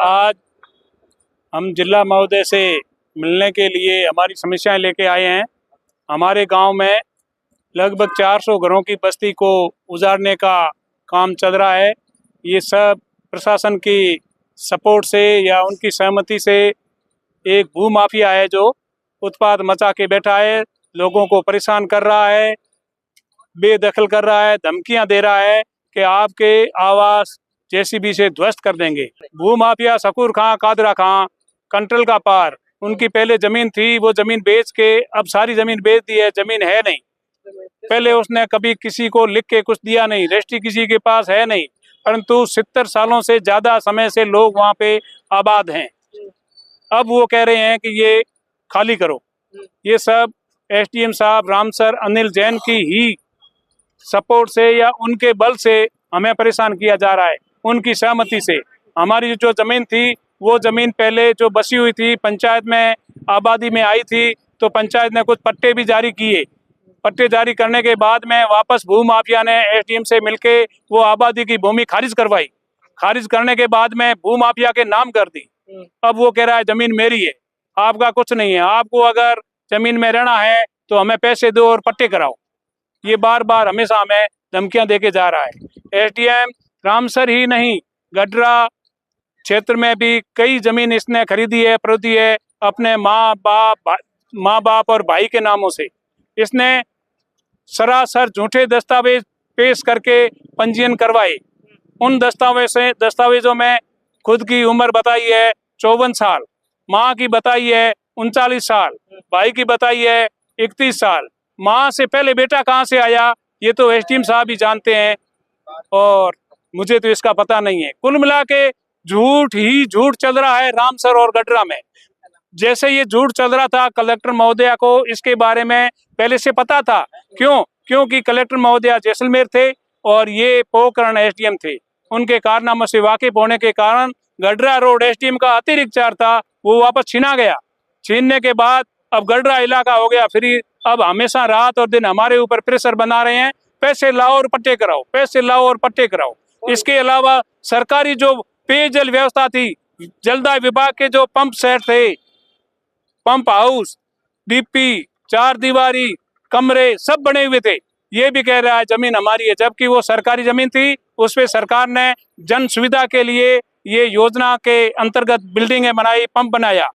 आज हम जिला महोदय से मिलने के लिए हमारी समस्याएं लेके आए हैं। हमारे गांव में लगभग 400 घरों की बस्ती को उजाड़ने का काम चल रहा है। ये सब प्रशासन की सपोर्ट से या उनकी सहमति से एक भू माफिया है जो उत्पात मचा के बैठा है, लोगों को परेशान कर रहा है, बेदखल कर रहा है, धमकियां दे रहा है कि आपके आवास जेसीबी से ध्वस्त कर देंगे। भू माफिया शकूर खां, कादरा खां, कंट्रोल का पार, उनकी पहले जमीन थी, वो जमीन बेच के अब सारी जमीन बेच दी है, जमीन है नहीं। पहले उसने कभी किसी को लिख के कुछ दिया नहीं, रजिस्ट्री किसी के पास है नहीं, परंतु 70 सालों से ज्यादा समय से लोग वहाँ पे आबाद हैं। अब वो कह रहे हैं कि ये खाली करो। ये सब एसडीएम साहब रामसर अनिल जैन की ही सपोर्ट से या उनके बल से हमें परेशान किया जा रहा है। उनकी सहमति से हमारी जो जमीन थी, वो जमीन पहले जो बसी हुई थी, पंचायत में आबादी में आई थी, तो पंचायत ने कुछ पट्टे भी जारी किए। पट्टे जारी करने के बाद में वापस भू माफिया ने एसडीएम से मिलके वो आबादी की भूमि खारिज करवाई। खारिज करने के बाद में भू माफिया के नाम कर दी। अब वो कह रहा है जमीन मेरी है, आपका कुछ नहीं है, आपको अगर जमीन में रहना है तो हमें पैसे दो और पट्टे कराओ। ये बार बार हमेशा हमें धमकियां देके जा रहा है। एसडीएम रामसर ही नहीं, गडरा क्षेत्र में भी कई जमीन इसने खरीदी है, प्रति है अपने माँ बाप और भाई के नामों से। इसने सरासर झूठे दस्तावेज पेश करके पंजीयन करवाए। उन दस्तावेजों में खुद की उम्र बताई है 54 साल, माँ की बताई है 39 साल, भाई की बताई है 31 साल। माँ से पहले बेटा कहाँ से आया ये तो एसडीएम साहब ही जानते हैं, और मुझे तो इसका पता नहीं है। कुल मिला के झूठ ही झूठ चल रहा है रामसर और गडरा में। जैसे ये झूठ चल रहा था, कलेक्टर महोदया को इसके बारे में पहले से पता था। क्योंकि कलेक्टर महोदया जैसलमेर थे और ये पोखरण एसडीएम थे। उनके कारनामों से वाकिफ होने के कारण गडरा रोड एसडीएम का अतिरिक्त चार्ज था, वो वापस छीना गया। छीनने के बाद अब गडरा इलाका हो गया फ्री। अब हमेशा रात और दिन हमारे ऊपर प्रेशर बना रहे हैं, पैसे लाओ और पट्टे कराओ, पैसे लाओ और पट्टे कराओ। इसके अलावा सरकारी जो पेयजल व्यवस्था थी, जलदाय विभाग के जो पंप सेट थे, पंप हाउस, डीपी, 4 दीवारी कमरे सब बने हुए थे, ये भी कह रहा है जमीन हमारी है, जबकि वो सरकारी जमीन थी। उस पे सरकार ने जन सुविधा के लिए ये योजना के अंतर्गत बिल्डिंगें बनाई, पंप बनाया।